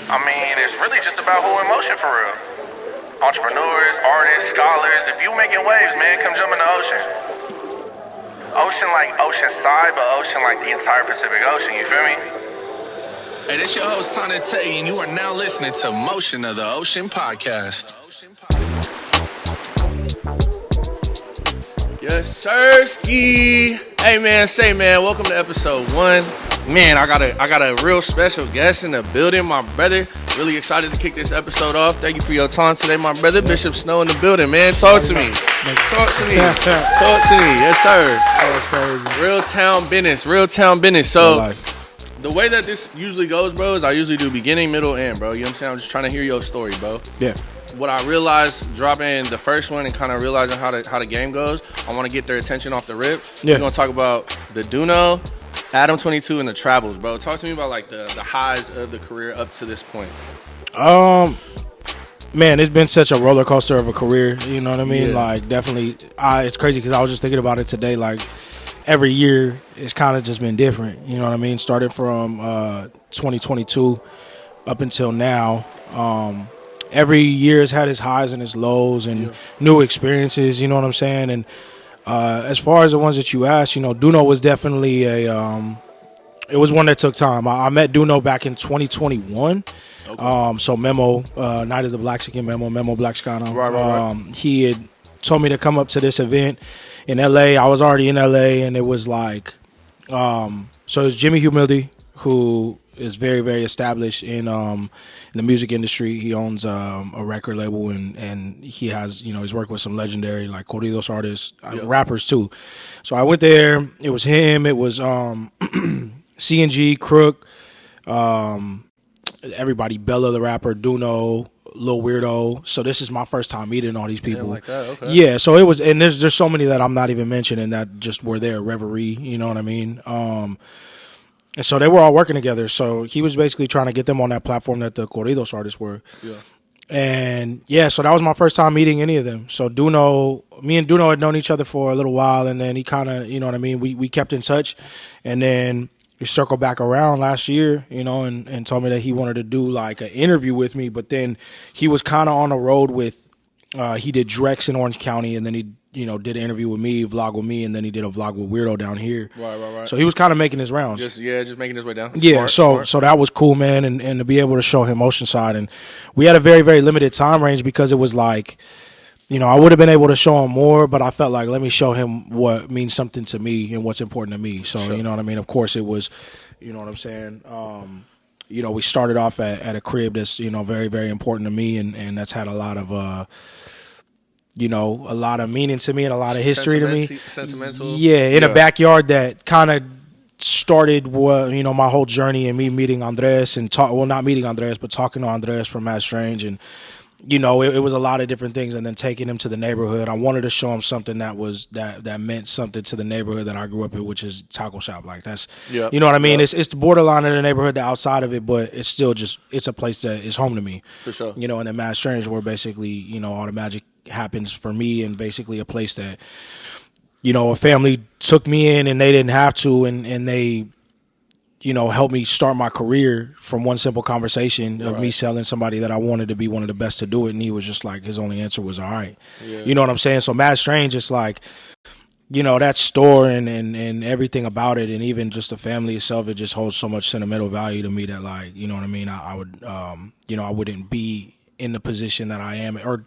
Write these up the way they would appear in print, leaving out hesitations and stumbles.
I mean, it's really just about who in motion for real. Entrepreneurs, artists, scholars. If you making waves, man, come jump in the ocean. Ocean like oceanside, but ocean like the entire Pacific Ocean, you feel me? Hey, this your host, Tana Tay, and you are now listening to Motion of the Ocean podcast. Yes, sir, ski. Hey, man, welcome to episode 1. Man, I got a real special guest in the building, my brother. Really excited to kick this episode off. Thank you for your time today, my brother. Bishop Snow in the building, man. Talk to me. Talk to me. Yes, sir. That's crazy. Real town business. So, the way that this usually goes, bro, is I usually do beginning, middle, end, bro. You know what I'm saying? I'm just trying to hear your story, bro. Yeah. What I realized dropping the first one and kind of realizing how the game goes, I want to get their attention off the rip. Yeah. We're going to talk about the Duno, Adam 22, and the travels, bro. Talk to me about like the highs of the career up to this point. Man, it's been such a roller coaster of a career. You know what I mean? Yeah. Like, definitely, it's crazy because I was just thinking about it today. Like, every year it's kind of just been different. You know what I mean? Started from 2022 up until now. Every year has had its highs and its lows and new experiences. You know what I'm saying? And as far as the ones that you asked, you know, Duno was definitely it was one that took time. I met Duno back in 2021. Okay. So Memo, Night of the Blaxican, Memo Blaxicano. Right. He had told me to come up to this event in LA. I was already in LA, and it was like, so it's Jimmy Humility, who is very, very established in the music industry. He owns a record label, and he has, you know, he's worked with some legendary like corridos artists, rappers too. So I went there. It was him. It was CNG, Crook, everybody, Bella the rapper, Duno, Lil Weirdo. So this is my first time meeting all these people. Yeah, like that, okay. Yeah, so it was, and there's so many that I'm not even mentioning that just were there, Reverie, you know what I mean? And so they were all working together. So he was basically trying to get them on that platform that the corridos artists were. Yeah. And yeah, so that was my first time meeting any of them. So me and Duno had known each other for a little while, and then he kind of, you know what I mean, we kept in touch, and then he circled back around last year, you know, and told me that he wanted to do like an interview with me, but then he was kind of on the road with, he did Drex in Orange County, and then he, you know, did an interview with me, vlog with me, and then he did a vlog with Weirdo down here. Right. So he was kind of making his rounds. Just making his way down. Yeah, Smart. so that was cool, man, and to be able to show him Oceanside. And we had a very, very limited time range because it was like, you know, I would have been able to show him more, but I felt like, let me show him what means something to me and what's important to me. So, sure. You know what I mean? Of course it was, you know what I'm saying? You know, we started off at a crib that's, you know, very, very important to me, and that's had a lot of, you know, a lot of meaning to me and a lot of history to me. Sentimental. Yeah, in a backyard that kind of started, you know, my whole journey and me meeting Andres and not meeting Andres, but talking to Andres from Mad Strange, and you know, it was a lot of different things, and then taking him to the neighborhood. I wanted to show him something that meant something to the neighborhood that I grew up in, which is taco shop. Like that's, you know what I mean? It's the borderline of the neighborhood, the outside of it, but it's still it's a place that is home to me. For sure. You know, and then Mad Strange, where basically, you know, all the magic happens for me, and basically a place that, you know, a family took me in and they didn't have to, and they, you know, helped me start my career from one simple conversation of me selling somebody that I wanted to be one of the best to do it. And he was just like, his only answer was, all right. Yeah. You know what I'm saying? So Mad Strange, it's like, you know, that store and everything about it, and even just the family itself, it just holds so much sentimental value to me that, like, you know what I mean? I would, you know, I wouldn't be in the position that I am, or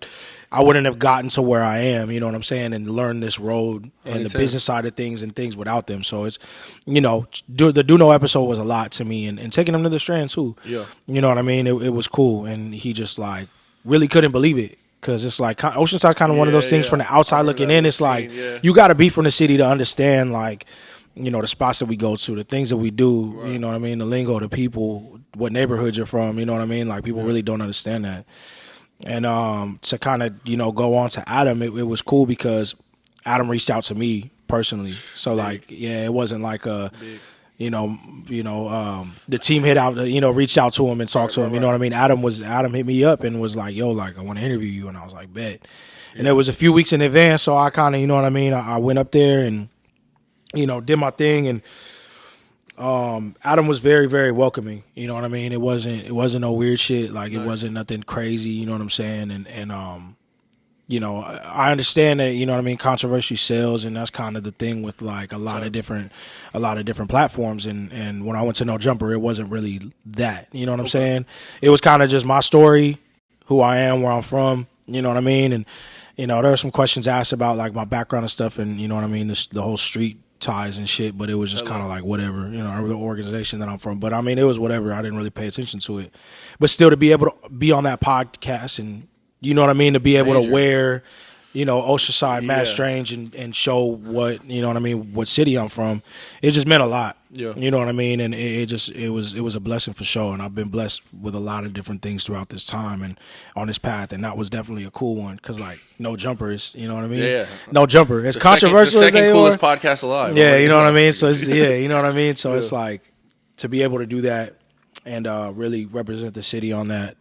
I wouldn't have gotten to where I am, you know what I'm saying, and learned this road and the business side of things and things without them. So it's, you know, the Duno episode was a lot to me, and taking him to the Strand too. Yeah. You know what I mean? It was cool, and he just like really couldn't believe it, because it's like Oceanside kind of one of those things from the outside looking in. It's like you got to be from the city to understand, like, you know, the spots that we go to, the things that we do, you know what I mean, the lingo, the people, what neighborhoods you're from, you know what I mean? Like, people really don't understand that. And to kind of, you know, go on to Adam, it was cool because Adam reached out to me personally. So, like, yeah, it wasn't like a, you know, the team reached out to him and talked to him. You know what I mean? Adam hit me up and was like, yo, like, I want to interview you. And I was like, bet. And it was a few weeks in advance, so I kind of, you know what I mean? I went up there and, you know, did my thing, and Adam was very, very welcoming. You know what I mean? It wasn't no weird shit. Like, it wasn't nothing crazy. You know what I'm saying? And you know, I understand that, you know what I mean, controversy sells, and that's kind of the thing with like a lot of different platforms. And when I went to No Jumper, it wasn't really that. You know what I'm saying? It was kind of just my story, who I am, where I'm from. You know what I mean? And you know, there were some questions asked about like my background and stuff, and you know what I mean, the whole street ties and shit. But it was just kind of like whatever, you know, or the organization that I'm from. But I mean, it was whatever. I didn't really pay attention to it. But still, to be able to be on that podcast and, you know what I mean, to be able to wear, you know, Oceanside, Mad Strange, and show what, you know what I mean, what city I'm from, it just meant a lot. Yeah. You know what I mean? And it was a blessing for sure. And I've been blessed with a lot of different things throughout this time and on this path. And that was definitely a cool one because, like, No Jumper is, you know what I mean? Yeah. No Jumper. It's controversial. The second coolest podcast alive. Yeah, you know what I mean? So, it's, you know what I mean? So, it's like, to be able to do that and really represent the city on that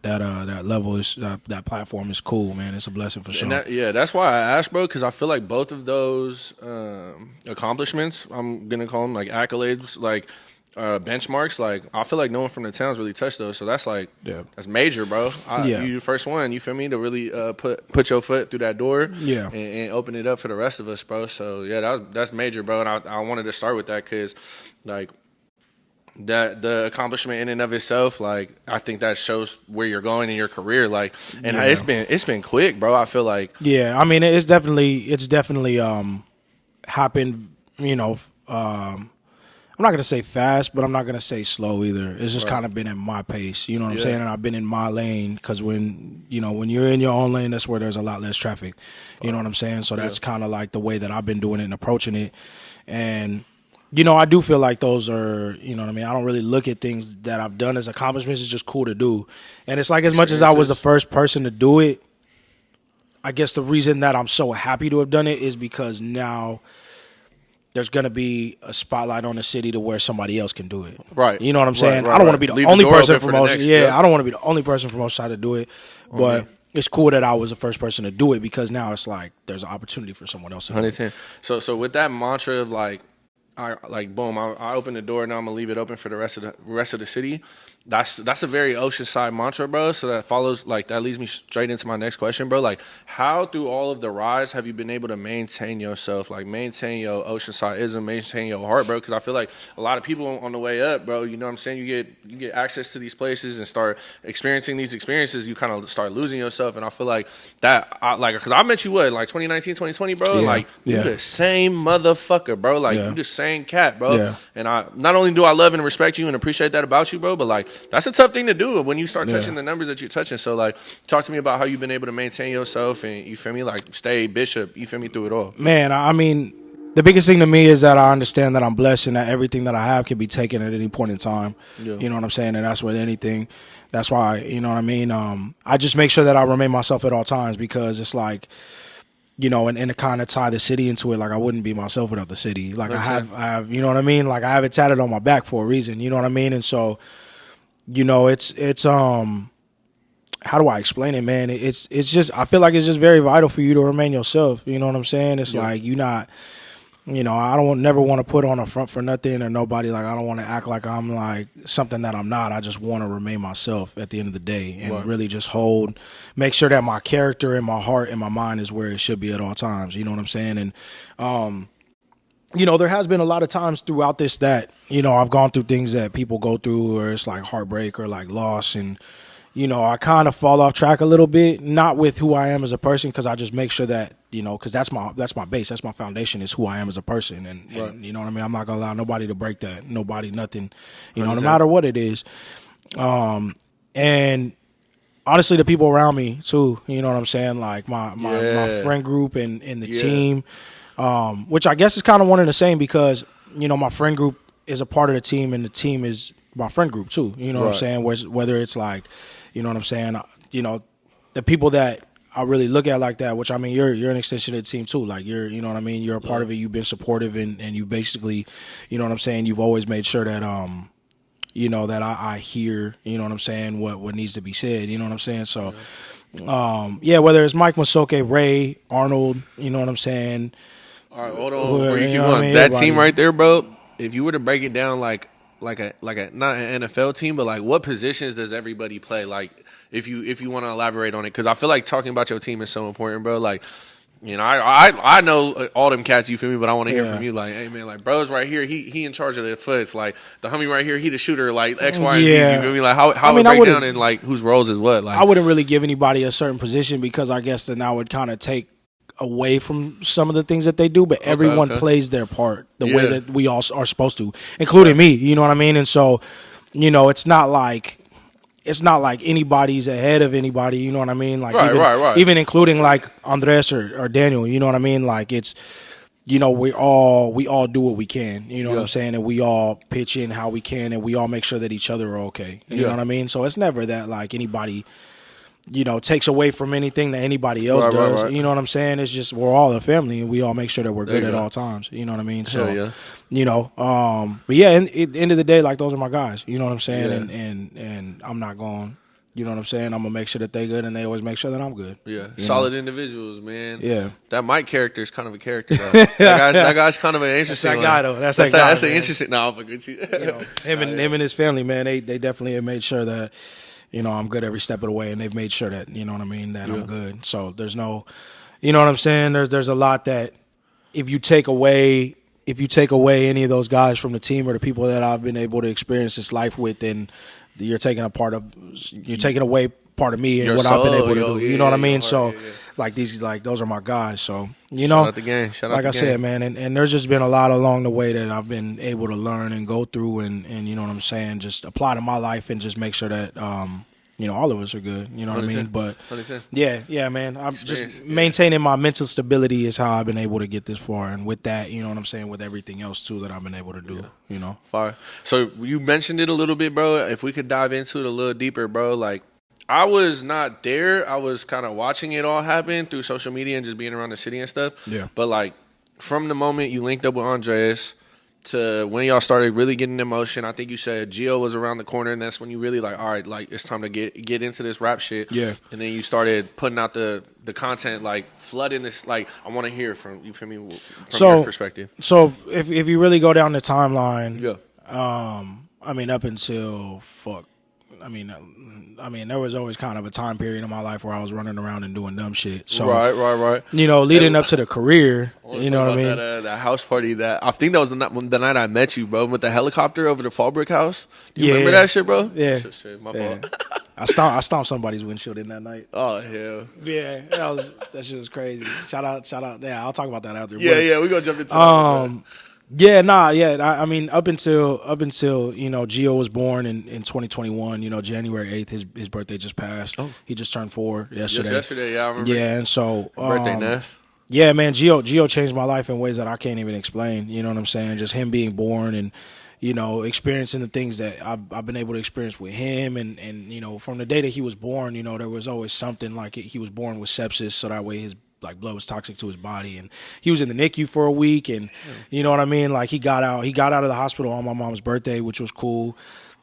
level, is that platform is cool, man. It's a blessing for sure. That's why I asked, bro, because I feel like both of those accomplishments, I'm gonna call them like accolades, like benchmarks. Like, I feel like no one from the town's really touched those, so that's like that's major, bro. You the first one, you feel me, to really put your foot through that door, and open it up for the rest of us, bro. So that's major, bro. And I wanted to start with that because, like, that the accomplishment in and of itself, like, I think that shows where you're going in your career, like, and it's been quick, bro. I feel like, I mean, it's definitely happened, you know. I'm not gonna say fast, but I'm not gonna say slow either. It's just kind of been at my pace, you know what I'm saying? And I've been in my lane because when you're in your own lane, that's where there's a lot less traffic, you know what I'm saying? So that's kind of like the way that I've been doing it and approaching it. And you know, I do feel like those are, you know what I mean, I don't really look at things that I've done as accomplishments. It's just cool to do. And it's like, as much as I was the first person to do it, I guess the reason that I'm so happy to have done it is because now there's going to be a spotlight on the city to where somebody else can do it. Right. You know what I'm saying? I don't want to be the only person from Oceanside. I don't want to be the only person from Oceanside to do it. But it's cool that I was the first person to do it because now it's like there's an opportunity for someone else to do it. So with that mantra of like, I open the door, now I'm gonna leave it open for the rest of the city. That's a very Oceanside mantra, bro. So that leads me straight into my next question, bro. Like, how through all of the rides have you been able to maintain yourself, like maintain your Oceansideism, maintain your heart, bro? Because I feel like a lot of people on the way up, bro, you know what I'm saying, you get access to these places and start experiencing these experiences, you kind of start losing yourself. And I feel like that, because I met you like 2019, 2020, bro. Yeah, like, you the same motherfucker, bro. Like, you the same cat, bro. Yeah. And I not only do I love and respect you and appreciate that about you, bro, but like, that's a tough thing to do when you start touching the numbers that you're touching. So, like, talk to me about how you've been able to maintain yourself and, you feel me, like, stay bishop, you feel me, through it all. Man, I mean, the biggest thing to me is that I understand that I'm blessed and that everything that I have can be taken at any point in time. Yeah. You know what I'm saying? And that's with anything. That's why, you know what I mean? I just make sure that I remain myself at all times because it's like, you know, and to kind of tie the city into it, like, I wouldn't be myself without the city. Like, I have, you know what I mean? Like, I have it tatted on my back for a reason, you know what I mean? And so, you know, it's how do I explain it, man? It's just, I feel like it's just very vital for you to remain yourself. You know what I'm saying? It's like, you not, you know, I don't never want to put on a front for nothing or nobody. Like, I don't want to act like I'm like something that I'm not. I just want to remain myself at the end of the day and really just make sure that my character and my heart and my mind is where it should be at all times. You know what I'm saying? And, you know, there has been a lot of times throughout this that, you know, I've gone through things that people go through or it's like heartbreak or like loss. And, you know, I kind of fall off track a little bit, not with who I am as a person, because I just make sure that, you know, because that's my base. That's my foundation is who I am as a person. And you know what I mean? I'm not going to allow nobody to break that. Nobody, nothing, you know, no matter what it is. And honestly, the people around me too, you know what I'm saying? Like my friend group and the team. Which I guess is kind of one and the same because, you know, my friend group is a part of the team and the team is my friend group too. You know what I'm saying? Whether it's like, you know what I'm saying? You know, the people that I really look at like that, which I mean, you're an extension of the team too. Like you know what I mean? You're a part of it. You've been supportive and you basically, you know what I'm saying? You've always made sure that, you know, that I hear, you know what I'm saying? What needs to be said, you know what I'm saying? So, whether it's Mike Masoke, Ray, Arnold, you know what I'm saying? All right, hold on. Before you keep going, that team right there, bro, if you were to break it down like a not an NFL team, but like what positions does everybody play? Like if you want to elaborate on it, because I feel like talking about your team is so important, bro. Like, you know, I know all them cats, you feel me, but I want to hear from you. Like, hey man, like bro's right here, he in charge of the foots. Like the homie right here, he the shooter. Like X, Y, and Z. You feel me? Like how it break down and like whose roles is what. Like I wouldn't really give anybody a certain position because I guess then I would kind of take away from some of the things that they do, but everyone plays their part the way that we all are supposed to, including me. You know what I mean? And so, you know, it's not like anybody's ahead of anybody. You know what I mean? Like even including like Andres or Daniel. You know what I mean? Like it's, you know, we all do what we can. You know what I'm saying? And we all pitch in how we can, and we all make sure that each other are okay. You know what I mean? So it's never that like anybody, you know, takes away from anything that anybody else does. Right. You know what I'm saying? It's just we're all a family, and we all make sure that we're good at all times. You know what I mean? So, you know, but yeah, at the end of the day, like those are my guys. You know what I'm saying? And I'm not going. You know what I'm saying? I'm gonna make sure that they good, and they always make sure that I'm good. Yeah, solid individuals, man. Yeah, that Mike character is kind of a character though. that guy's kind of an interesting. That's that guy though. That's that guy. That's an interesting. No, I'm good. You know, him and his family, man. They definitely have made sure that, you know, I'm good every step of the way, and they've made sure that, you know what I mean, that I'm good. So there's no, you know what I'm saying? There's a lot that if you take away any of those guys from the team or the people that I've been able to experience this life with, then you're taking away part of me and what I've been able to do. You know what I mean? So like those are my guys. So, you know, shout out the gang. Like I said, man, and there's just been a lot along the way that I've been able to learn and go through and you know what I'm saying, just apply to my life and just make sure that you know, all of us are good. You know what I mean? But yeah, man. I'm just maintaining my mental stability is how I've been able to get this far, and with that, you know what I'm saying, with everything else too that I've been able to do. You know, fire. So you mentioned it a little bit, bro. If we could dive into it a little deeper, bro. Like, I was not there. I was kind of watching it all happen through social media and just being around the city and stuff. Yeah. But like, from the moment you linked up with Andres to when y'all started really getting in motion, I think you said Gio was around the corner, and that's when you really like, all right, like it's time to get into this rap shit. Yeah. And then you started putting out the content, like flooding this. Like, I want to hear from you, feel me, from your perspective. So if you really go down the timeline, I mean, up until I mean, there was always kind of a time period in my life where I was running around and doing dumb shit. So, right. You know, leading up to the career, you know what I mean? That house party that I think that was the night I met you, bro, with the helicopter over the Fallbrook house. You remember that shit, bro? Yeah. My fault. I stomped somebody's windshield in that night. Oh hell. Yeah, that shit was crazy. Shout out. Yeah, I'll talk about that after. Yeah, we gonna jump into that. I mean, up until you know, Gio was born in 2021. You know, January 8th, his birthday just passed. Oh. He just turned 4 yesterday. Just yesterday, yeah, I remember. Yeah, and so birthday, Neff. Yeah, man, Gio changed my life in ways that I can't even explain. You know what I'm saying? Just him being born and, you know, experiencing the things that I've been able to experience with him, and you know, from the day that he was born, you know, there was always something like he was born with sepsis, so that way his blood was toxic to his body, and he was in the NICU for a week, and you know what I mean, like he got out of the hospital on my mom's birthday, which was cool,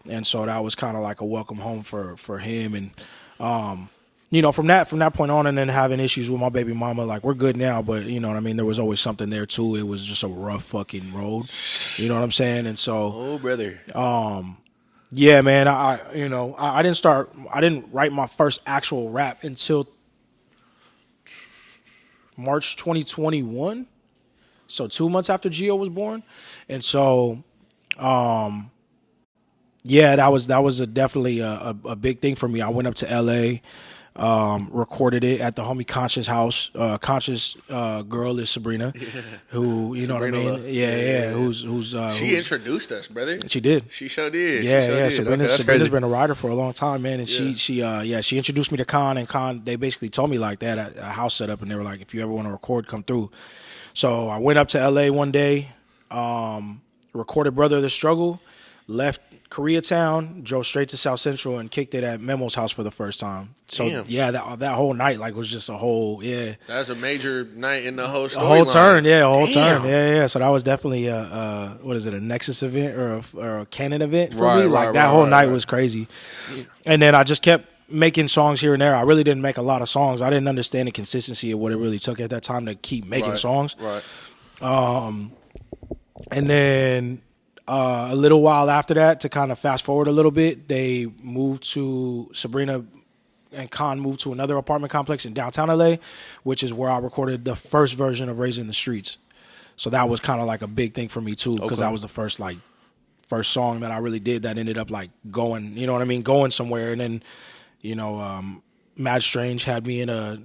and so that was kind of like a welcome home for him, and you know, from that point on, and then having issues with my baby mama, like we're good now, but you know what I mean, there was always something there too. It was just a rough fucking road, you know what I'm saying, and so brother, yeah, man, I didn't write my first actual rap until March 2021, so 2 months after Gio was born, and so, yeah, that was definitely a big thing for me. I went up to LA, recorded it at the homie Conscious house. Conscious girl is Sabrina, who you know what I mean. Yeah. Who's she introduced us, brother. She did. She sure did. Yeah. Sabrina's been a writer for a long time, man, and she introduced me to Con, and Con, they basically told me like that, a house set up, and they were like, if you ever want to record, come through. So I went up to LA one day, recorded Brother of the Struggle, left Koreatown, drove straight to South Central, and kicked it at Memo's house for the first time. So damn. Yeah, that whole night like was just a whole That's a major night in the whole story. A whole turn. Yeah. So that was definitely a Nexus event or a Canon event for me. Like that whole night was crazy. And then I just kept making songs here and there. I really didn't make a lot of songs. I didn't understand the consistency of what it really took at that time to keep making songs. Right. And then a little while after that, to kind of fast forward a little bit, they moved to Sabrina and Khan moved to another apartment complex in downtown LA, which is where I recorded the first version of Raising the Streets. So that was kind of like a big thing for me too, because that was the first song that I really did that ended up like going, you know what I mean, going somewhere. And then, you know, Mad Strange had me in a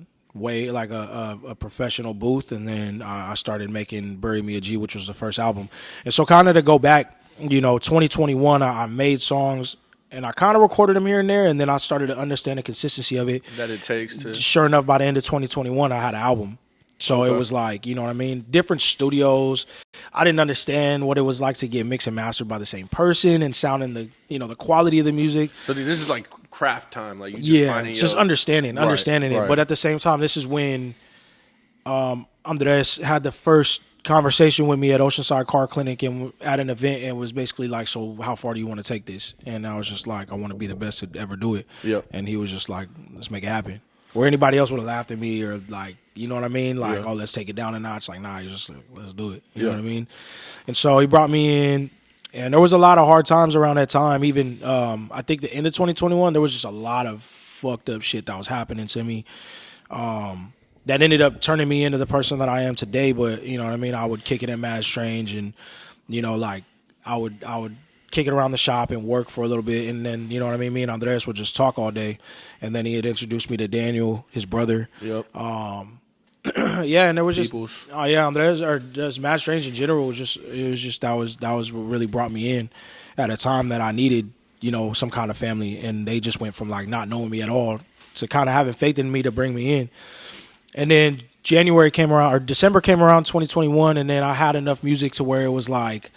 professional booth, and then I started making Bury Me a G, which was the first album. And so kind of to go back, you know, 2021, I made songs and I kind of recorded them here and there, and then I started to understand the consistency of it. That it takes to. Sure enough, by the end of 2021, I had an album. So it was like, you know what I mean? Different studios. I didn't understand what it was like to get mixed and mastered by the same person and sounding the, you know, the quality of the music. So this is like craft time. Like you just understanding it. But at the same time, this is when Andres had the first conversation with me at Oceanside Car Clinic and at an event, and was basically like, so how far do you want to take this? And I was just like, I want to be the best to ever do it. Yep. And he was just like, let's make it happen. Or anybody else would have laughed at me, or like, you know what I mean? Like, oh, let's take it down a notch. Like, nah, just like, let's do it. You know what I mean? And so he brought me in, and there was a lot of hard times around that time. Even I think the end of 2021, there was just a lot of fucked up shit that was happening to me. That ended up turning me into the person that I am today. But you know what I mean? I would kick it at Mad Strange, and you know, like I would kick it around the shop and work for a little bit, and then you know what I mean. Me and Andres would just talk all day, and then he had introduced me to Daniel, his brother. Yep. Yeah, and there was just Andres or just Mad Strange in general was just that was what really brought me in at a time that I needed, you know, some kind of family, and they just went from like not knowing me at all to kind of having faith in me to bring me in. And then December came around 2021, and then I had enough music to where it was like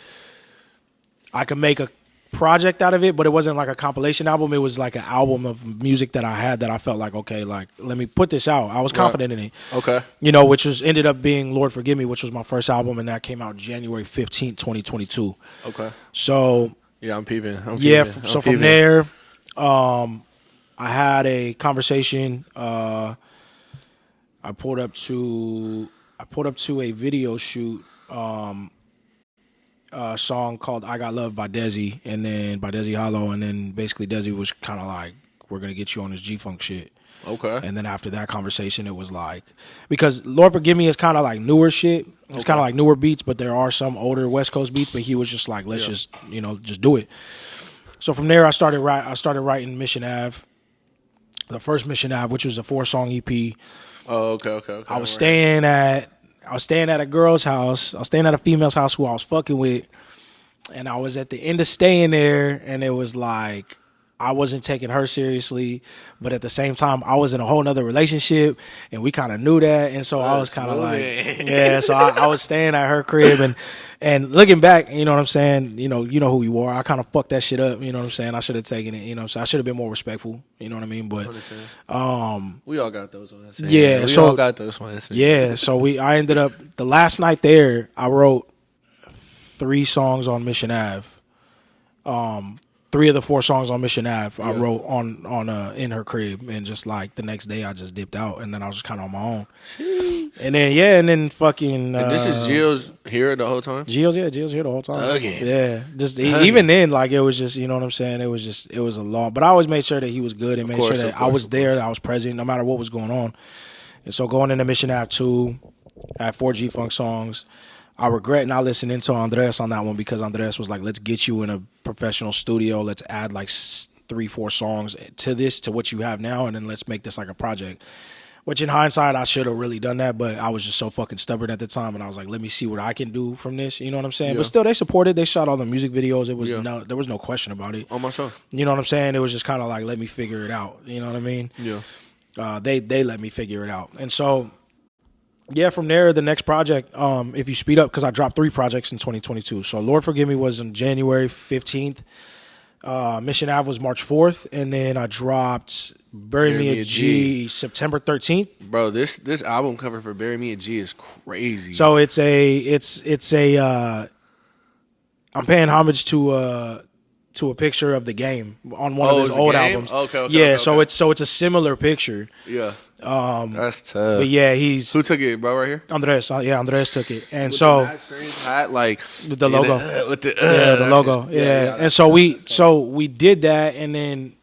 I could make a project out of it, but it wasn't like a compilation album. It was like an album of music that I had that I felt like, okay, like let me put this out. I was confident in it. Okay. You know, which ended up being Lord Forgive Me, which was my first album, and that came out January 15th, 2022. Okay. So yeah, I'm peeping. So from there, I had a conversation. I pulled up to a video shoot, a song called I Got Love by Desi, and then by Desi Hollow, and then basically Desi was kind of like, we're going to get you on this G-Funk shit. Okay. And then after that conversation, it was like, because Lord Forgive Me is kind of like newer shit. It's kind of like newer beats, but there are some older West Coast beats, but he was just like, let's just, you know, just do it. So from there, I started writing Mission Ave, the first Mission Ave, which was a 4-song EP. Oh, okay. I was staying at a girl's house. I was staying at a female's house who I was fucking with. And I was at the end of staying there, and it was like I wasn't taking her seriously, but at the same time, I was in a whole nother relationship, and we kind of knew that. And so I was kind of like, yeah. So I was staying at her crib, and looking back, you know what I'm saying? You know who you are. I kind of fucked that shit up. You know what I'm saying? I should have taken it. You know what I'm saying? I should have been more respectful. You know what I mean? But we all got those ones. Yeah. We all got those ones. Yeah. So I ended up the last night there. I wrote 3 songs on Mission Ave. 3 of the 4 songs on Mission Ave I wrote on in her crib, and just like the next day I just dipped out, and then I was just kind of on my own. And then fucking. And this is Gio's here the whole time. Gio's here the whole time. Okay. Yeah, just even then, like it was just, you know what I'm saying. It was a long, but I always made sure that he was good and made sure that I was there, that I was present, no matter what was going on. And so going into Mission Ave 2, I had 4 G-Funk songs. I regret not listening to Andres on that one, because Andres was like, let's get you in a professional studio. Let's add like 3-4 songs to what you have now, and then let's make this like a project. Which in hindsight, I should have really done that, but I was just so fucking stubborn at the time, and I was like, let me see what I can do from this. You know what I'm saying? Yeah. But still, they supported. They shot all the music videos. It was there was no question about it. On myself. You know what I'm saying? It was just kind of like, let me figure it out. You know what I mean? Yeah. They let me figure it out. And so, yeah, from there, the next project, if you speed up, because I dropped 3 projects in 2022. So Lord Forgive Me was on January 15th. Mission Ave was March 4th. And then I dropped Bury Me a G September 13th. Bro, this album cover for Bury Me a G is crazy. So it's a I'm paying homage to to a picture of the game on one of his it's a old game? albums. Okay, yeah, okay. so it's a similar picture. Yeah. That's tough. But yeah, he's Who took it, bro? Right here. Andres. Yeah, Andres took it, and With so the Mad Strange hat, like with the logo, with the the logo, just, yeah. And so we did that, and then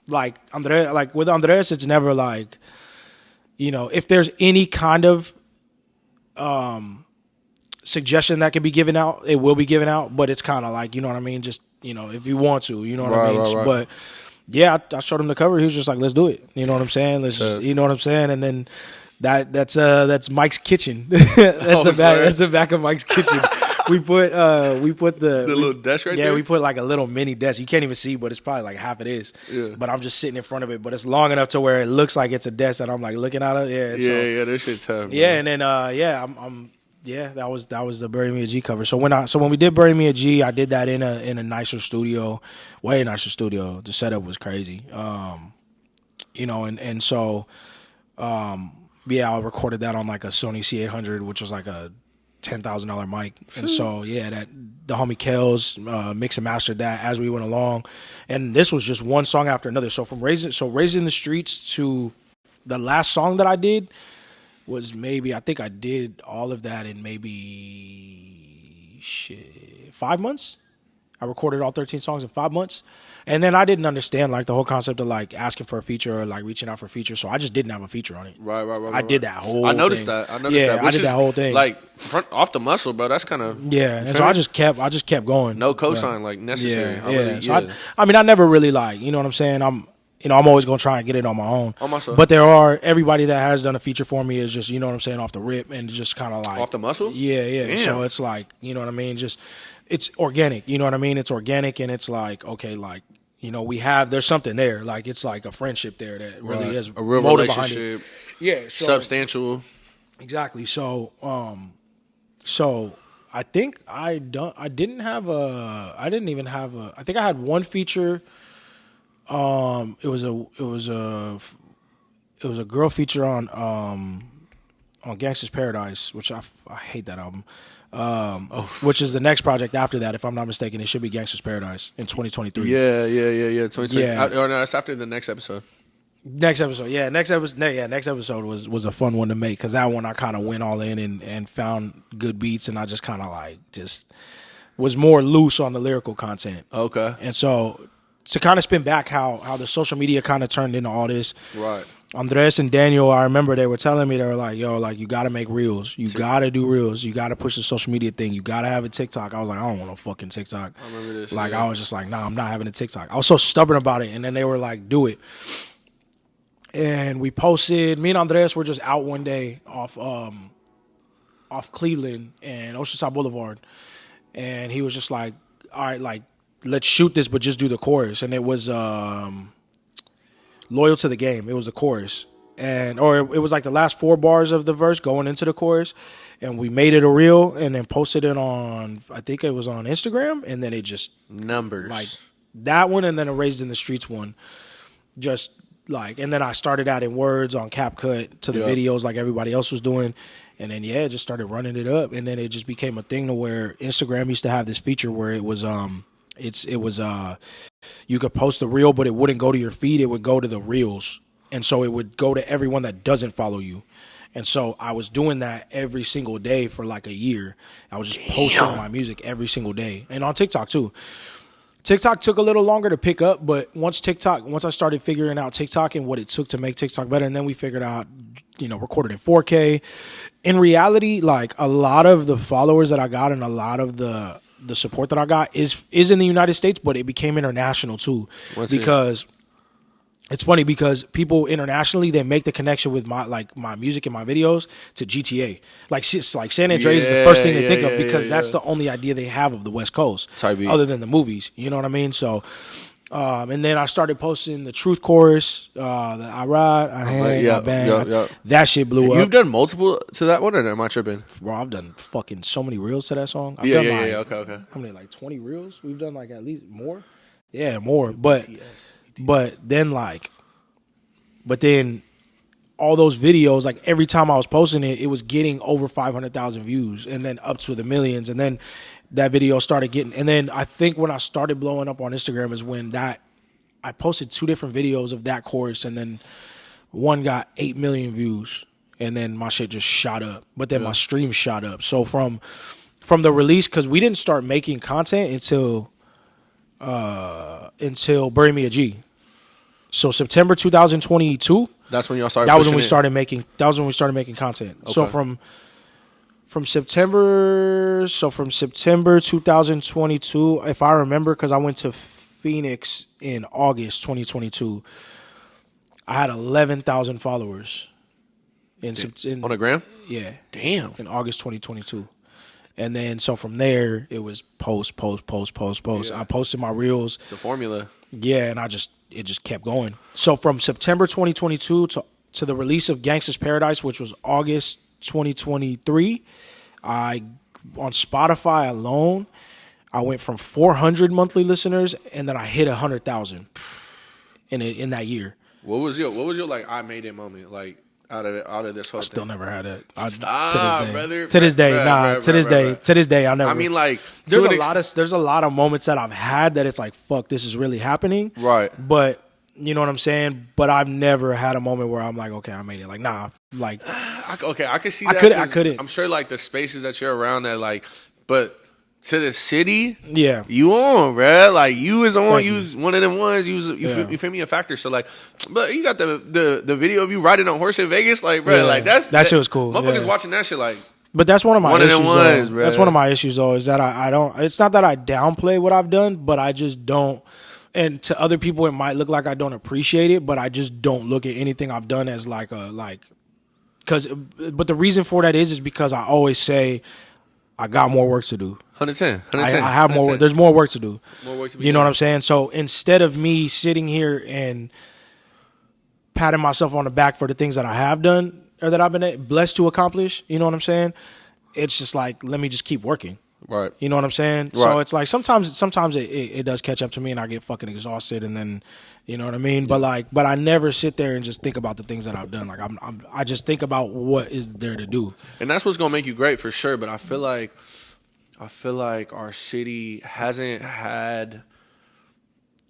like Andres, like with Andres, it's never like, you know, if there's any kind of suggestion that can be given out, it will be given out, but it's kind of like, you know what I mean, just, you know, if you want to, you know what I mean. Right. But yeah, I showed him the cover. He was just like, let's do it. You know what I'm saying? Let's just, you know what I'm saying? And then that's Mike's kitchen. That's the back of Mike's kitchen. We put the little desk right there. Yeah, we put like a little mini desk. You can't even see, but it's probably like half it is. Yeah. But I'm just sitting in front of it, but it's long enough to where it looks like it's a desk that I'm like looking at it. Yeah, this shit tough. Yeah, and then that was the Bury Me a G cover. So when we did Bury Me a G, I did that in a nicer studio, way nicer studio. The setup was crazy. You know, and so I recorded that on like a Sony C800, which was like a $10,000 mic. And so that the homie Kels mixed and mastered that as we went along. And this was just one song after another. So from Raising the Streets to the last song that I did was I think I did all of that in maybe 5 months. I recorded all 13 songs in 5 months. And then I didn't understand like the whole concept of like asking for a feature or like reaching out for a feature. So I just didn't have a feature on it. Right. I did that whole I noticed thing. that. I did that whole thing. Like off the muscle, bro. That's kind of and so I just kept going. No cosign like necessary. So I mean, I never really like, you know what I'm saying? I'm always going to try and get it on my own. On myself. But everybody that has done a feature for me is just, you know what I'm saying, off the rip and just kind of like. Off the muscle? Yeah. Damn. So it's like, you know what I mean? Just, it's organic, you know what I mean? It's organic and it's like, okay, like, you know, there's something there. Like, it's like a friendship there that really is a real motive relationship. behind it. Yeah. So, substantial. Exactly. So, I think I think I had one feature. It was a girl feature on Gangsta's Paradise, which I hate that album. Which is the next project after that, if I'm not mistaken. It should be Gangsta's Paradise in 2023. Yeah. 2020. Yeah. Or no, it's after the next episode. Next episode was a fun one to make because that one I kind of went all in and found good beats, and I just kind of like just was more loose on the lyrical content. Okay. And so to kind of spin back how the social media kind of turned into all this. Right. Andres and Daniel, I remember they were telling me, they were like, yo, like, you got to make reels. You got to do reels. You got to push the social media thing. You got to have a TikTok. I was like, I don't want no fucking TikTok. I remember this. Like, I was just like, nah, I'm not having a TikTok. I was so stubborn about it. And then they were like, do it. And we posted, me and Andres were just out one day off Cleveland and Oceanside Boulevard. And he was just like, all right, like, let's shoot this, but just do the chorus. And it was Loyal to the Game. It was the chorus. It was like the last 4 bars of the verse going into the chorus. And we made it a reel and then posted it on, I think it was on Instagram. And then it just. Numbers. Like that one and then a Raised in the Streets one. Just like, and then I started adding words on CapCut to the videos like everybody else was doing. And then, it just started running it up. And then it just became a thing to where Instagram used to have this feature where it was, you could post the reel, but it wouldn't go to your feed. It would go to the reels. And so it would go to everyone that doesn't follow you. And so I was doing that every single day for like a year. I was just posting my music every single day. And on TikTok too. TikTok took a little longer to pick up, but once I started figuring out TikTok and what it took to make TikTok better, and then we figured out, recorded in 4K. In reality, like a lot of the followers that I got and a lot of the support that I got is in the United States, but it became international too. It's funny because people internationally, they make the connection with my music and my videos to GTA. Like San Andreas is the first thing they think of because that's the only idea they have of the West Coast other than the movies. You know what I mean? So, and then I started posting the Truth chorus, the I Ride, I Hang, I Bang. That shit blew up. You've done multiple to that one, or am I tripping? Bro, I've done fucking so many reels to that song. Okay. How many, like 20 reels? We've done like at least more? Yeah, more. But then all those videos, like every time I was posting it, it was getting over 500,000 views and then up to the millions. And then that video started getting, and then I think when I started blowing up on Instagram is when I posted 2 different videos of that chorus, and then one got 8 million views, and then my shit just shot up. But then my streams shot up. So from the release, because we didn't start making content until Bury Me a G. So September 2022. That's when y'all started. That was when we started making. That was when we started making content. Okay. So from September 2022, if I remember, because I went to Phoenix in August 2022, I had 11,000 followers. On the gram? Yeah. Damn. In August 2022. And then, so from there, it was post. Yeah. I posted my reels. The formula. Yeah, and it just kept going. So from September 2022 to the release of Gangsta's Paradise, which was August 2023, on Spotify alone, I went from 400 monthly listeners, and then I hit 100,000 in that year. What was your like I made it moment like out of this whole I still thing? never had it. Stop, brother. To this day, I never. I mean, like there's a lot of moments that I've had that it's like, fuck, this is really happening. Right. But you know what I'm saying? But I've never had a moment where I'm like, okay, I made it. Like, nah, like I can see that. I couldn't. I'm sure like the spaces that you're around that like, but to the city, yeah, you on, bruh. Like you is on. Thank You was one of them ones. You feel me? A factor. So like, but you got the video of you riding on a horse in Vegas, like, bruh. Yeah. Like that shit was cool. Motherfuckers Yeah. watching that shit like. But that's one of my issues. Bro. That's one of my issues, though, is that I don't. It's not that I downplay what I've done, but I just don't. And to other people, it might look like I don't appreciate it, but I just don't look at anything I've done as like. But the reason for that is because I always say I got more work to do. 110. I have more work. There's more work to do. More work to be You know done. what I'm saying? So instead of me sitting here and patting myself on the back for the things that I have done or that I've been blessed to accomplish, you know what I'm saying? It's just like, let me just keep working. Right. You know what I'm saying? Right. So it's like sometimes it does catch up to me and I get fucking exhausted and then, you know what I mean? But I never sit there and just think about the things that I've done. Like I just think about what is there to do. And that's what's gonna make you great for sure. But I feel like our city hasn't had.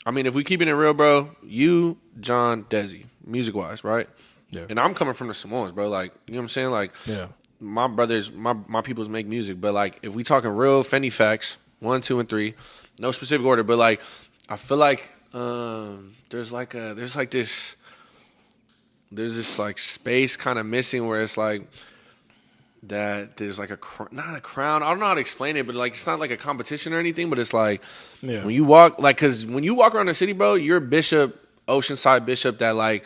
I mean, if we keeping it real, bro, you, John, Desi, music wise, right? Yeah. And I'm coming from the Samoans, bro. Like, you know what I'm saying? Like, Yeah. my brothers, my peoples make music, but like, if we talking real Fendi facts, 1, 2, and 3, no specific order, but like, I feel like there's this like space kind of missing where it's like. That there's like not a crown. I don't know how to explain it, but like it's not like a competition or anything. But it's like when you walk, like, because when you walk around the city, bro, you're Bishop, Oceanside Bishop. That like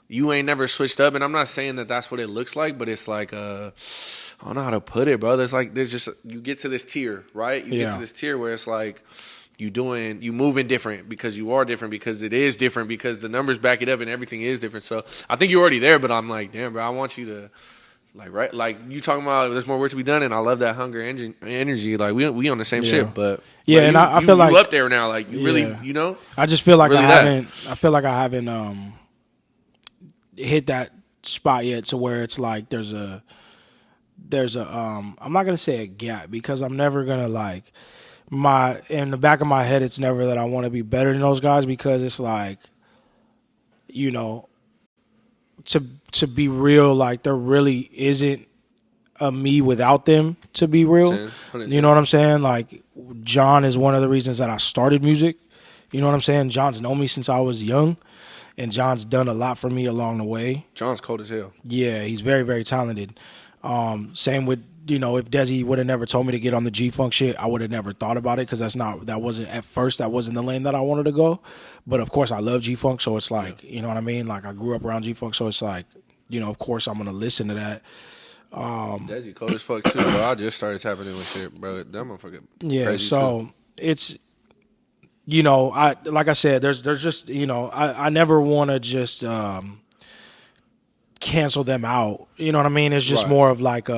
you ain't never switched up. And I'm not saying that that's what it looks like, but it's like I don't know how to put it, bro. There's just you get to this tier, right? You get to this tier where it's like you moving different because you are different because it is different because the numbers back it up and everything is different. So I think you're already there, but I'm like, damn, bro, I want you to. Like, right, like you talking about there's more work to be done, and I love that hunger and energy. Like we on the same ship, but yeah, and I feel like you up there now. Like you really, you know. I just feel like really I haven't hit that spot yet to where it's like there's a I'm not gonna say a gap because I'm never gonna like in the back of my head it's never that I want to be better than those guys because it's like, you know. To be real, like there really isn't a me without them. To be real, 110. You know what I'm saying? Like John is one of the reasons that I started music. You know what I'm saying? John's known me since I was young, and John's done a lot for me along the way. John's cold as hell. Yeah, he's very, very talented. Same with if Desi would have never told me to get on the G-Funk shit, I would have never thought about it because that wasn't the lane that I wanted to go. But of course I love G-Funk, so it's like, you know what I mean? Like I grew up around G-Funk, so it's like, of course I'm gonna listen to that. Desi cold as fuck too, bro. I just started tapping in with shit, bro. That motherfucker. Yeah, so too. It's I like I said, there's just I never want to just cancel them out. You know what I mean? It's just more of like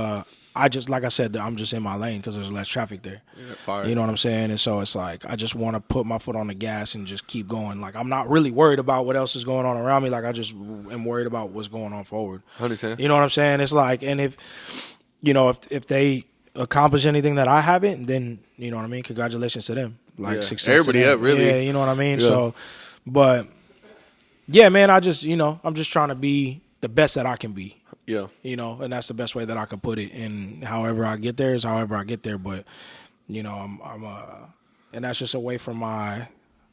like I said, I'm just in my lane because there's less traffic there. Yeah, you know what I'm saying? And so it's like I just want to put my foot on the gas and just keep going. Like I'm not really worried about what else is going on around me. Like I just am worried about what's going on forward. 110. You know what I'm saying? It's like, and if they accomplish anything that I haven't, then you know what I mean. Congratulations to them. Like success. Everybody to them. up, really. Yeah, you know what I mean. Yeah. So, but yeah, man, I'm just trying to be the best that I can be. Yeah. You know, and that's the best way that I can put it. And however I get there is however I get there. But you know, and that's just away from my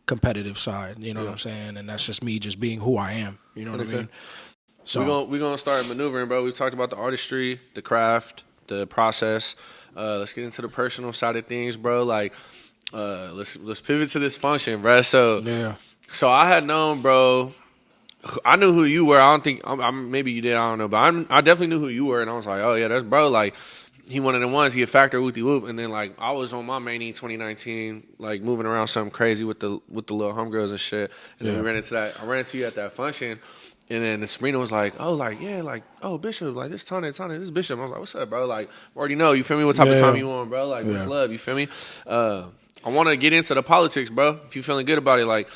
competitive side. You know what I'm saying? And that's just me, just being who I am. You know what I mean? So we're gonna start maneuvering, bro. We've talked about the artistry, the craft, the process. Let's get into the personal side of things, bro. Like, let's pivot to this function, bro. So I had known, bro. I knew who you were. I don't think maybe you did. I don't know, but I definitely knew who you were, and I was like, oh yeah, that's bro. Like, he one of the ones. He a factor whoopty whoop, and then like I was on my mania 2019, like moving around something crazy with the little homegirls and shit. And then we ran into that. I ran into you at that function. And then the Sabrina was like, oh, Bishop, like, this Tony, this is Bishop. I was like, what's up, bro? Like, already know, you feel me? What type of time you on, bro? Like, with love, you feel me? I want to get into the politics, bro, if you feeling good about it. Like,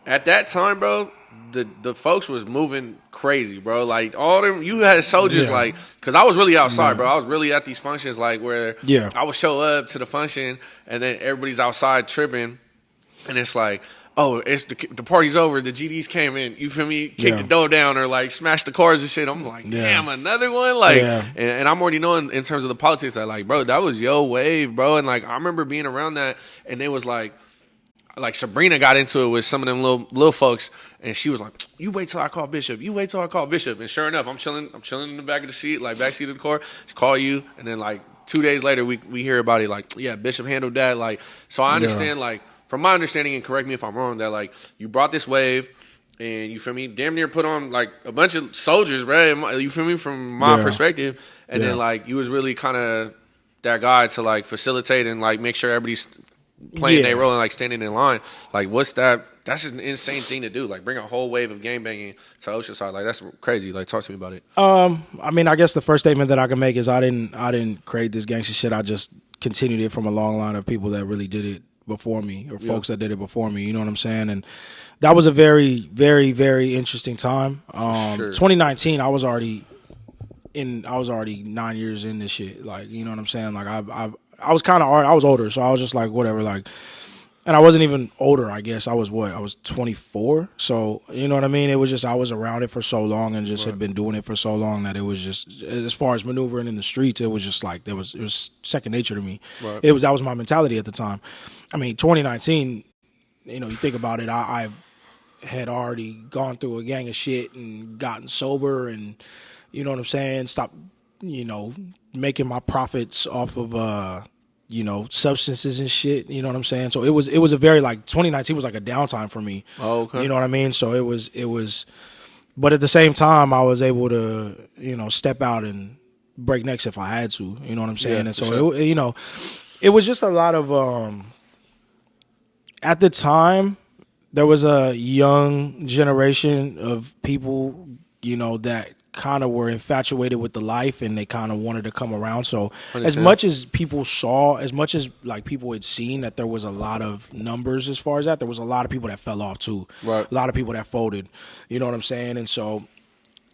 at that time, bro, the folks was moving crazy, bro. Like, all them, you had soldiers, like, because I was really outside, bro. I was really at these functions, like, where I would show up to the function, and then everybody's outside tripping, and it's like, oh, it's the party's over. The GDs came in. You feel me? Kick the door down or like smash the cars and shit. I'm like, damn, another one. Like, and I'm already knowing in terms of the politics that like, bro, that was your wave, bro. And like, I remember being around that, and it was like Sabrina got into it with some of them little folks, and she was like, you wait till I call Bishop. You wait till I call Bishop. And sure enough, I'm chilling in the back of the seat, like back seat of the car. She call you, and then like 2 days later, we hear about it. Like, yeah, Bishop handled that. Like, so I understand like. From my understanding, and correct me if I'm wrong, that like you brought this wave, and you feel me, damn near put on like a bunch of soldiers, bro. You feel me from my perspective, and then like you was really kind of that guy to like facilitate and like make sure everybody's playing their role and like standing in line. Like, what's that? That's just an insane thing to do. Like, bring a whole wave of game banging to Oceanside. Like, that's crazy. Like, talk to me about it. I mean, I guess the first statement that I can make is I didn't create this gangster shit. I just continued it from a long line of people that really did it before me, or folks that did it before me, you know what I'm saying? And that was a very, very, very interesting time. 2019, I was already 9 years in this shit. Like, you know what I'm saying? Like, I was kind of, I was older, so I was just like, whatever, like, and I wasn't even older, I guess. I was 24. So, you know what I mean? It was just, I was around it for so long and just had been doing it for so long that it was just, as far as maneuvering in the streets, it was just like, it was second nature to me. Right. That was my mentality at the time. I mean, 2019, you know, you think about it, I had already gone through a gang of shit and gotten sober and, you know what I'm saying, stopped, you know, making my profits off of, you know, substances and shit, you know what I'm saying? So it was a very, like, 2019 was like a downtime for me. Oh, okay. You know what I mean? So it was, but at the same time, I was able to, you know, step out and break necks if I had to, you know what I'm saying? Yeah, and so, you know, it was just a lot of, at the time, there was a young generation of people, you know, that kind of were infatuated with the life and they kind of wanted to come around. So as much as people saw, as much as like people had seen that there was a lot of numbers as far as that, there was a lot of people that fell off too. Right. A lot of people that folded, you know what I'm saying? And so,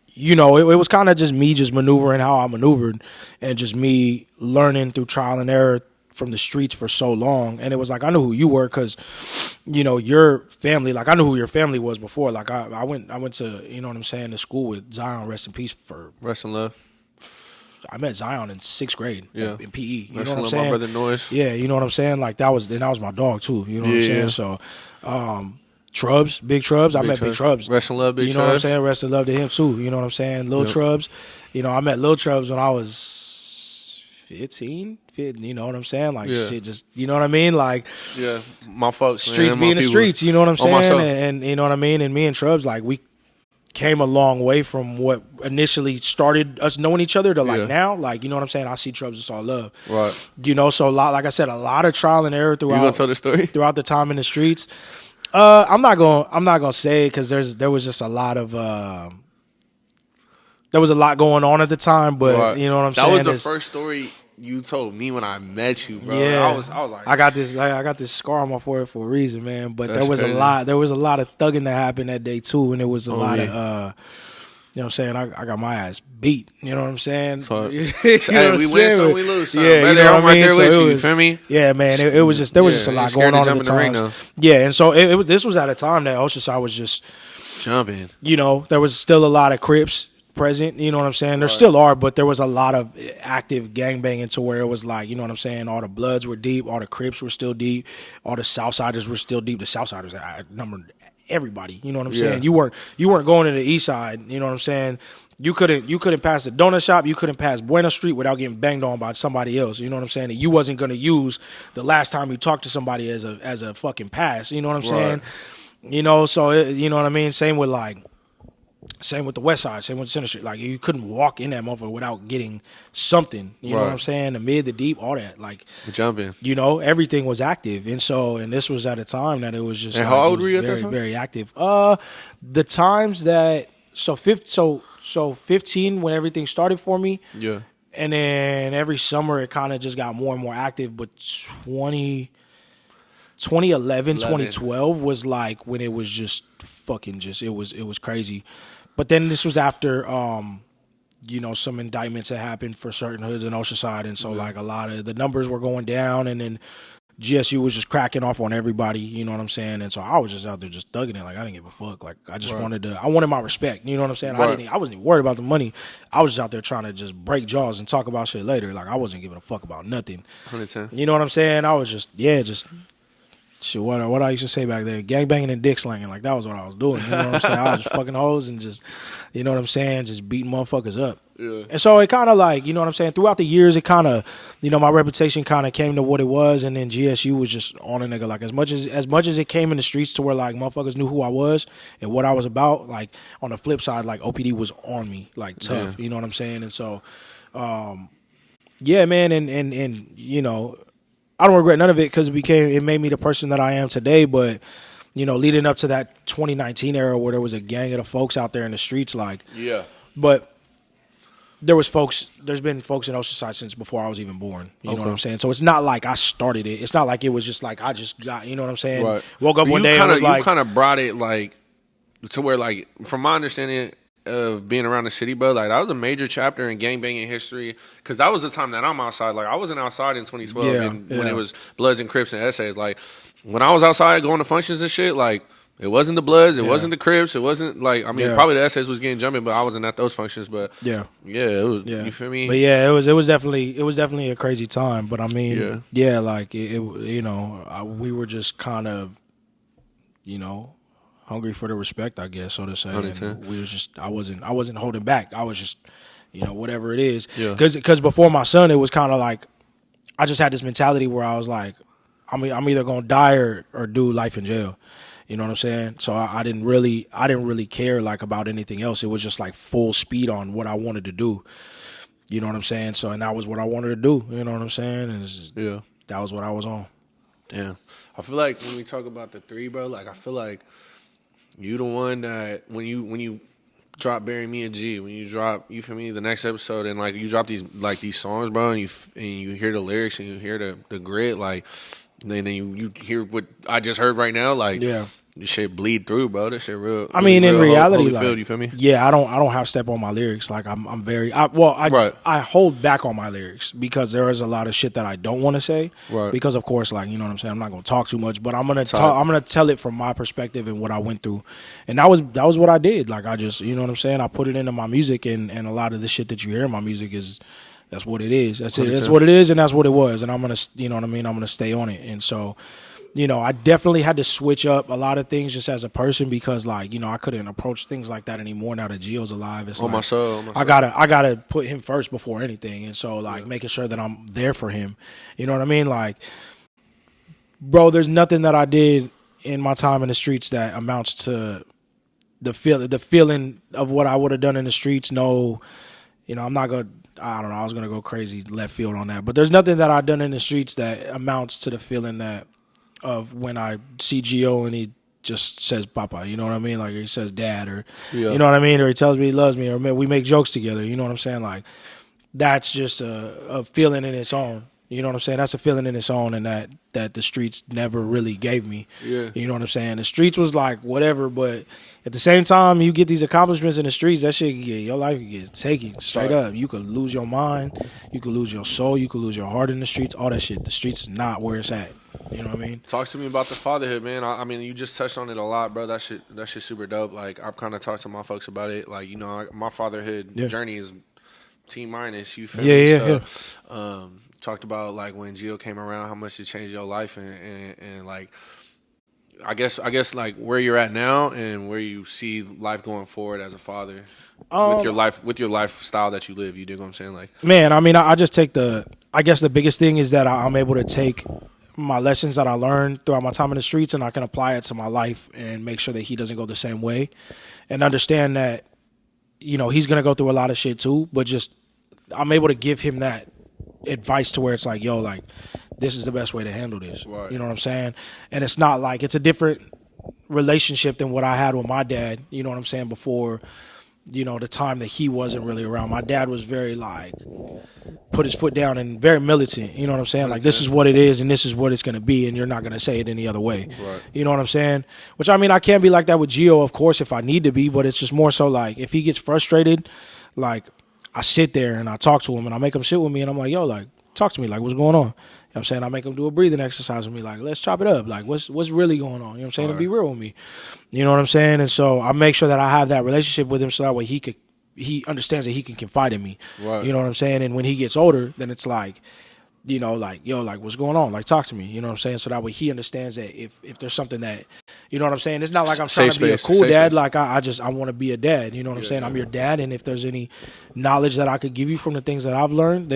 you know, it was kind of just me just maneuvering how I maneuvered and just me learning through trial and error from the streets for so long. And it was like, I knew who you were because, you know, your family, like I knew who your family was before. Like I went to, you know what I'm saying, to school with Zion, rest in peace, for rest in love. I met Zion in 6th grade in PE. You rest know what I'm saying? My brother Noise. Yeah, you know what I'm saying? Like that was my dog too. You know what I'm saying? So Trubs, Big Trubs. I met Big Trubs. Rest in love, Big Trubs. You know what I'm saying? Rest in love to him too. You know what I'm saying? Lil Trubs. You know, I met Lil Trubs when I was 15, you know what I'm saying? Like shit, just, you know what I mean? Like, my folks, streets man, being the streets, you know what I'm saying? And you know what I mean? And me and Trubs, like, we came a long way from what initially started us knowing each other to like now. Like, you know what I'm saying? I see Trubs as all love. Right. You know, so a lot, like I said, a lot of trial and error throughout. You gonna tell the story? Throughout the time in the streets. I'm not gonna say it because there was just a lot of there was a lot going on at the time, but you know what I'm saying? That was the first story you told me when I met you, bro. Yeah, I was like, I got this scar on my forehead for a reason, man. But there was crazy. a lot of thugging that happened that day too, and it was a lot of You know what I'm saying? I got my ass beat. You know what I'm saying? So, you know hey, what we I'm win saying? some, we lose some. Yeah, you know I'm what I mean? right there So with you. it You was, feel me? yeah, man. It was just there was just a lot going on at the time. Yeah, and so this was at a time that Oceanside was just jumping. You know, there was still a lot of Crips present. You know what I'm saying? There still are, but there was a lot of active gangbanging to where it was like, you know what I'm saying? All the Bloods were deep, all the Crips were still deep, all the Southsiders were still deep. The Southsiders numbered everybody. You know what I'm saying? You weren't going to the East Side. You know what I'm saying? You couldn't pass the donut shop. You couldn't pass Buena Street without getting banged on by somebody else. You know what I'm saying? And you wasn't gonna use the last time you talked to somebody as a fucking pass. You know what I'm saying? You know, so you know what I mean. Same with the West Side, same with Center Street. Like you couldn't walk in that motherfucker without getting something. You know what I'm saying? The mid, the deep, all that. Like jumping. You know, everything was active, and this was at a time that it was just. And how old were you at that time? Very active. The times that so 15 when everything started for me. Yeah. And then every summer it kind of just got more and more active. But 2011, 2012 was like when it was just fucking it was crazy. But then this was after you know, some indictments had happened for certain hoods in Oceanside, and so like a lot of the numbers were going down, and then GSU was just cracking off on everybody, you know what I'm saying? And so I was just out there just thugging it. Like, I didn't give a fuck. Like, I just wanted my respect, you know what I'm saying? I wasn't even worried about the money. I was just out there trying to just break jaws and talk about shit later. Like, I wasn't giving a fuck about nothing. 110. You know what I'm saying? I was just shit, what I used to say back then, gangbanging and dick slanging. Like, that was what I was doing, you know what I'm saying? I was just fucking hoes and just, you know what I'm saying, just beating motherfuckers up. Yeah. And so it kind of like, you know what I'm saying, throughout the years, it kind of, you know, my reputation kind of came to what it was, and then GSU was just on a nigga. Like, as much as it came in the streets to where, like, motherfuckers knew who I was and what I was about, like, on the flip side, like, OPD was on me, like, tough, you know what I'm saying? And so, yeah, man, and you know, I don't regret none of it because it made me the person that I am today, but, you know, leading up to that 2019 era where there was a gang of the folks out there in the streets, like, yeah. But there's been folks in Oceanside since before I was even born. You know what I'm saying? So it's not like I started it. It's not like it was just like I just got, you know what I'm saying? Right. Woke up one day and was like. You kind of brought it like to where, like, from my understanding of being around the city, bro, like, that was a major chapter in gangbanging history, because that was the time that I'm outside. Like, I wasn't outside in 2012 when it was Bloods and Crips and Essays. Like, when I was outside going to functions and shit, like, it wasn't the Bloods, it wasn't the Crips, it wasn't like, I mean, probably the Essays was getting jumping, but I wasn't at those functions. But it was. You feel me? But yeah, it was definitely a crazy time. But I mean, like it you know, we were just kind of, you know, hungry for the respect, I guess, so to say. And we was just, I wasn't holding back. I was just, you know, whatever it is. Because before my son, it was kind of like, I just had this mentality where I was like, I'm either gonna die or do life in jail. You know what I'm saying? So I didn't really care like about anything else. It was just like full speed on what I wanted to do. You know what I'm saying? So, and that was what I wanted to do. You know what I'm saying? And it's just, that was what I was on. Damn. I feel like when we talk about the three, bro, like, I feel like you the one that when you drop Bury Me and G, when you drop, you feel me, the next episode, and like you drop these songs, bro, and you hear the lyrics and you hear the grit, like, and then you hear what I just heard right now, like, this shit bleed through, bro. This shit real. I mean, in reality, like, field, you feel me? Yeah, I don't have step on my lyrics. Like, I'm very, I hold back on my lyrics because there is a lot of shit that I don't want to say. Right. Because of course, like, you know what I'm saying, I'm not gonna talk too much, but I'm gonna tell it from my perspective and what I went through, and that was what I did. Like, I just, you know what I'm saying, I put it into my music, and a lot of the shit that you hear in my music is. That's what it is. That's it. That's what it is, and that's what it was. And I'm gonna, you know what I mean. I'm gonna stay on it. And so, you know, I definitely had to switch up a lot of things just as a person because, like, you know, I couldn't approach things like that anymore now that Gio's alive. It's my soul. I gotta put him first before anything. And so, like, making sure that I'm there for him. You know what I mean? Like, bro, there's nothing that I did in my time in the streets that amounts to the feeling of what I would have done in the streets. No, you know, I'm not gonna. I don't know. I was gonna go crazy left field on that, but there's nothing that I've done in the streets that amounts to the feeling that of when I see Gio and he just says "Papa," you know what I mean? Like, he says "Dad," or you know what I mean, or he tells me he loves me, or we make jokes together. You know what I'm saying? Like, that's just a feeling in its own. You know what I'm saying? That's a feeling in its own, and that the streets never really gave me. Yeah. You know what I'm saying? The streets was like whatever, but at the same time, you get these accomplishments in the streets, that shit, your life can get taken straight up. You could lose your mind, you could lose your soul, you could lose your heart in the streets, all that shit. The streets is not where it's at. You know what I mean? Talk to me about the fatherhood, man. I mean, you just touched on it a lot, bro. That shit super dope. Like, I've kind of talked to my folks about it. Like, you know, my fatherhood journey is T minus. You feel me? So, talked about like when Gio came around, how much it changed your life, and like, I guess like where you're at now and where you see life going forward as a father with your lifestyle that you live. You dig what I'm saying? Like, man, I mean, I just take I guess the biggest thing is that I'm able to take my lessons that I learned throughout my time in the streets, and I can apply it to my life and make sure that he doesn't go the same way, and understand that, you know, he's gonna go through a lot of shit too, but just I'm able to give him that advice to where it's like, yo, like, this is the best way to handle this. Right. You know what I'm saying? And it's not like, it's a different relationship than what I had with my dad, you know what I'm saying, before, you know, the time that he wasn't really around. My dad was very like, put his foot down and very militant, you know what I'm saying? Like, this is what it is and this is what it's going to be, and you're not going to say it any other way. Right. You know what I'm saying? Which, I mean, I can't be like that with Gio, of course, if I need to be, but it's just more so like, if he gets frustrated, like, I sit there and I talk to him and I make him sit with me and I'm like, yo, like, talk to me, like, what's going on? You know what I'm saying? I make him do a breathing exercise with me, like, let's chop it up. Like, what's really going on? You know what I'm saying? And be real with me. You know what I'm saying? And so I make sure that I have that relationship with him so that way he understands that he can confide in me. Right. You know what I'm saying? And when he gets older, then it's like, you know, like, yo, like, what's going on? Like, talk to me. You know what I'm saying? So that way he understands that if there's something that, you know what I'm saying? It's not like I'm trying to be a cool dad. Like, I want to be a dad. You know what I'm saying? I'm your dad, and if there's any knowledge that I could give you from the things that I've learned,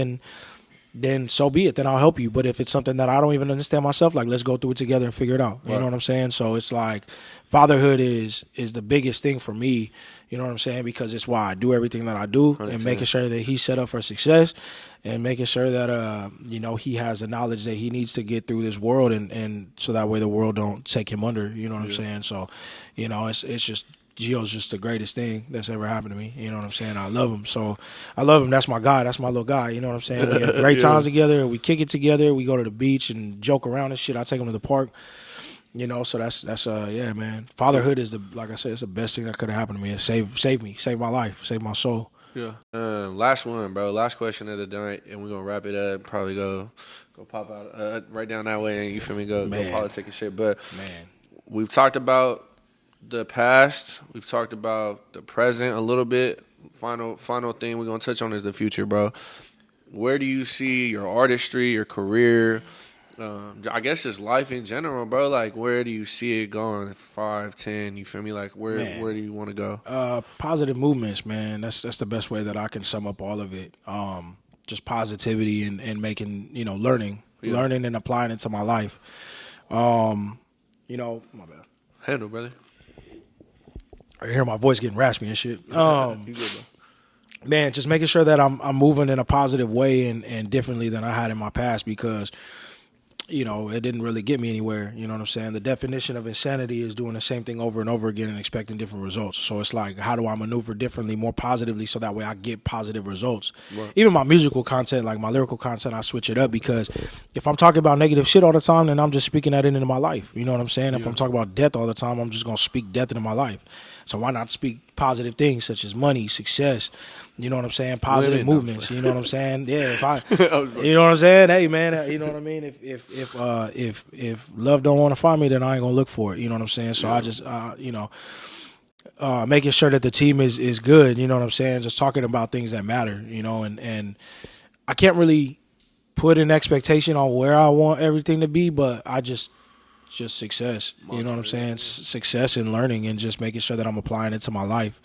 then so be it. Then I'll help you. But if it's something that I don't even understand myself, like, let's go through it together and figure it out. You know what I'm saying? So it's like, fatherhood is the biggest thing for me. You know what I'm saying? Because it's why I do everything that I do, 100%. And making sure that he's set up for success, and making sure that you know, he has the knowledge that he needs to get through this world, and so that way the world don't take him under. You know what I'm saying? So, you know, it's just, Gio's just the greatest thing that's ever happened to me. You know what I'm saying? I love him. So I love him. That's my guy. That's my little guy. You know what I'm saying? We have great times together. We kick it together. We go to the beach and joke around and shit. I take him to the park. You know, so that's yeah, man. Fatherhood is like I said, it's the best thing that could have happened to me. It saved me, saved my life, saved my soul. Yeah. Last one, bro. Last question of the night, and we're gonna wrap it up. Probably go pop out right down that way, and you feel me? Go politic and shit. But man, we've talked about the past. We've talked about the present a little bit. Final thing we're gonna touch on is the future, bro. Where do you see your artistry, your career? I guess just life in general, bro. Like, where do you see it going? 5, 10, you feel me? Like, where do you want to go? Positive movements, man. That's the best way that I can sum up all of it. Just positivity and making, you know, learning and applying it to my life. You know, my bad. Handle, brother. I hear my voice getting raspy and shit. You good, bro. Man, just making sure that I'm moving in a positive way and differently than I had in my past, because, you know, it didn't really get me anywhere. You know what I'm saying? The definition of insanity is doing the same thing over and over again and expecting different results. So it's like, how do I maneuver differently, more positively, so that way I get positive results? Right. Even my musical content, like my lyrical content, I switch it up, because if I'm talking about negative shit all the time, then I'm just speaking that into my life. You know what I'm saying? If I'm talking about death all the time, I'm just going to speak death into my life. So why not speak positive things such as money, success, you know what I'm saying? Positive movements, you know what I'm saying? Yeah, you know what I'm saying? Hey, man, you know what I mean? If love don't want to find me, then I ain't gonna look for it. You know what I'm saying? So I just, you know, making sure that the team is good. You know what I'm saying? Just talking about things that matter. You know, and I can't really put an expectation on where I want everything to be, but I just success. You know what I'm saying? Success in learning and just making sure that I'm applying it to my life.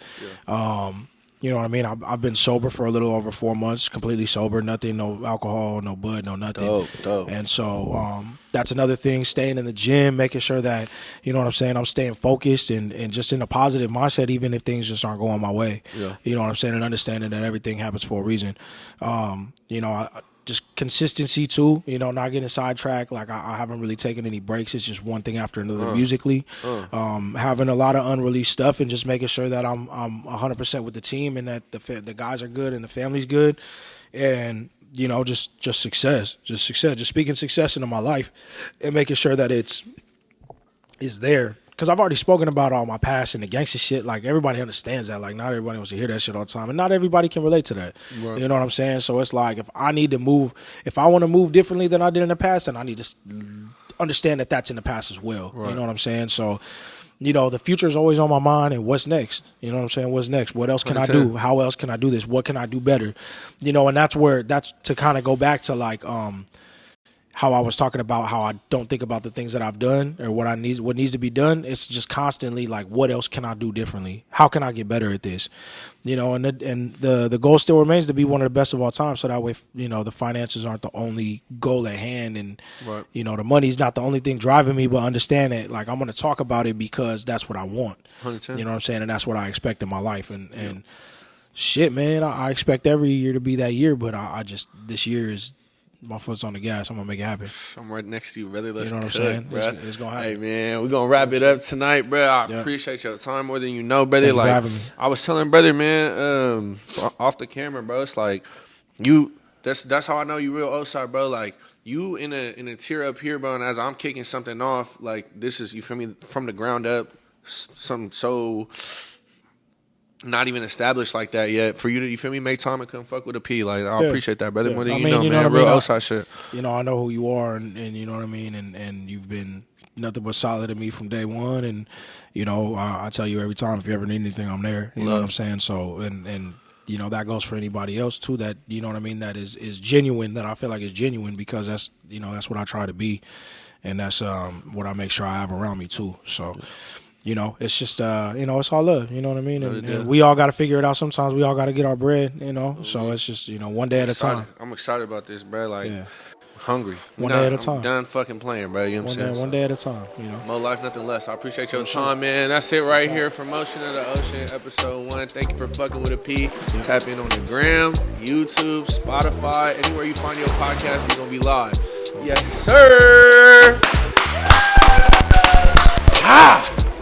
Yeah. You know what I mean? I've been sober for a little over 4 months, completely sober, nothing, no alcohol, no bud, no nothing. Dope. And so that's another thing, staying in the gym, making sure that, you know what I'm saying, I'm staying focused and just in a positive mindset, even if things just aren't going my way. Yeah. You know what I'm saying? And understanding that everything happens for a reason. You know, just consistency too, you know, not getting sidetracked. Like I haven't really taken any breaks. It's just one thing after another musically. Having a lot of unreleased stuff and just making sure that I'm 100% with the team and that the guys are good and the family's good. And just success, just speaking success into my life and making sure that it's there. Because I've already spoken about all my past and the gangster shit. Like, everybody understands that. Like, not everybody wants to hear that shit all the time. And not everybody can relate to that. Right. You know what I'm saying? So it's like, if I want to move differently than I did in the past, then I need to understand that that's in the past as well. Right. You know what I'm saying? So, the future is always on my mind, and what's next? You know what I'm saying? What's next? What else can I do? How else can I do this? What can I do better? And that's to kind of go back to like, how I was talking about how I don't think about the things that I've done or what needs to be done. It's just constantly like, what else can I do differently? How can I get better at this? And the goal still remains to be one of the best of all time. So that way, the finances aren't the only goal at hand, and right. The money's not the only thing driving me. But understand that, like, I'm going to talk about it because that's what I want. 110. You know what I'm saying? And that's what I expect in my life. And shit, man, I expect every year to be that year. But I just, this year is, my foot's on the gas. I'm going to make it happen. I'm right next to you, brother. Let's you know what I'm saying? It's going to happen. Hey, man, we're going to wrap it up tonight, bro. I appreciate your time more than you know, brother. Thank you for having me. I was telling brother, man, off the camera, bro, it's like, that's how I know you real outside, bro. Like, you in a tier up here, bro, and as I'm kicking something off, like, this is, you feel me, from the ground up, something so not even established like that yet. For you to, you feel me, make time and come fuck with a P. Like, I appreciate that, brother. More than you know, man. Real outside shit. I know who you are, and you know what I mean, and you've been nothing but solid to me from day one. And I tell you every time, if you ever need anything, I'm there. You know what I'm saying? So and that goes for anybody else too. That you know what I mean. That is genuine. That I feel like is genuine because that's that's what I try to be, and that's what I make sure I have around me too. So. It's just, it's all love, you know what I mean? And we all got to figure it out. Sometimes we all got to get our bread, so it's just, one day at a time. I'm excited about this, bro. Like, hungry. One day at a time. I'm done fucking playing, bro. You know what I'm saying? One day at a time, More life, nothing less. I appreciate your time, man. That's it right here for Motion of the Ocean, episode 1. Thank you for fucking with a P. Tap in on the gram, YouTube, Spotify, anywhere you find your podcast, we're going to be live. Yes, sir. Ah!